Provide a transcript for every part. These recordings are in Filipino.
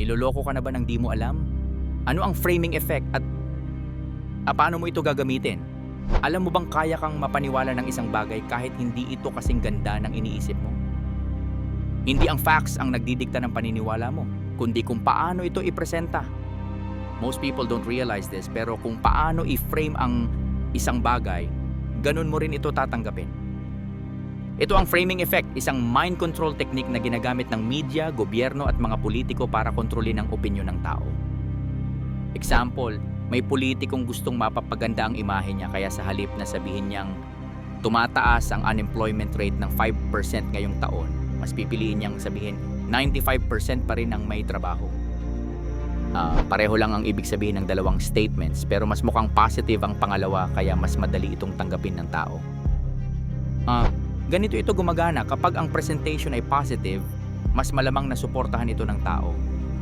Niloloko ka na ba ng di mo alam? Ano ang framing effect at paano mo ito gagamitin? Alam mo bang kaya kang mapaniwala ng isang bagay kahit hindi ito kasing ganda ng iniisip mo? Hindi ang facts ang nagdidikta ng paniniwala mo, kundi kung paano ito ipresenta. Most people don't realize this, pero kung paano i-frame ang isang bagay, ganun mo rin ito tatanggapin. Ito ang framing effect, isang mind control technique na ginagamit ng media, gobyerno at mga politiko para kontrolin ang opinyon ng tao. Example, may politikong gustong mapapaganda ang imahe niya kaya sa halip na sabihin niyang tumataas ang unemployment rate ng 5% ngayong taon, mas pipiliin niyang sabihin 95% pa rin ang may trabaho. Pareho lang ang ibig sabihin ng dalawang statements pero mas mukhang positive ang pangalawa kaya mas madali itong tanggapin ng tao. Ganito ito gumagana kapag ang presentation ay positive, mas malamang na suportahan ito ng tao.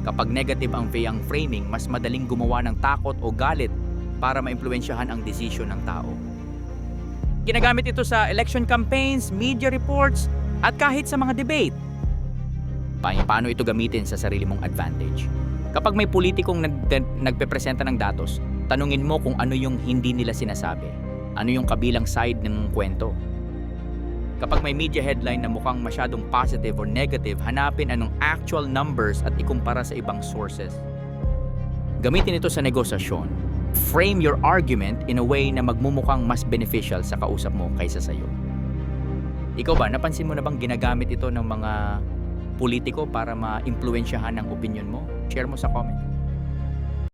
Kapag negative ang framing, mas madaling gumawa ng takot o galit para maimpluwensyahan ang desisyon ng tao. Ginagamit ito sa election campaigns, media reports, at kahit sa mga debate. Paano ito gamitin sa sarili mong advantage? Kapag may politikong nagpepresenta ng datos, tanungin mo kung ano yung hindi nila sinasabi. Ano yung kabilang side ng kwento. Kapag may media headline na mukhang masyadong positive or negative, hanapin anong actual numbers at ikumpara sa ibang sources. Gamitin ito sa negosasyon. Frame your argument in a way na magmumukhang mas beneficial sa kausap mo kaysa sa'yo. Ikaw ba, napansin mo na bang ginagamit ito ng mga politiko para ma-impluwensyahan ang opinion mo? Share mo sa comment.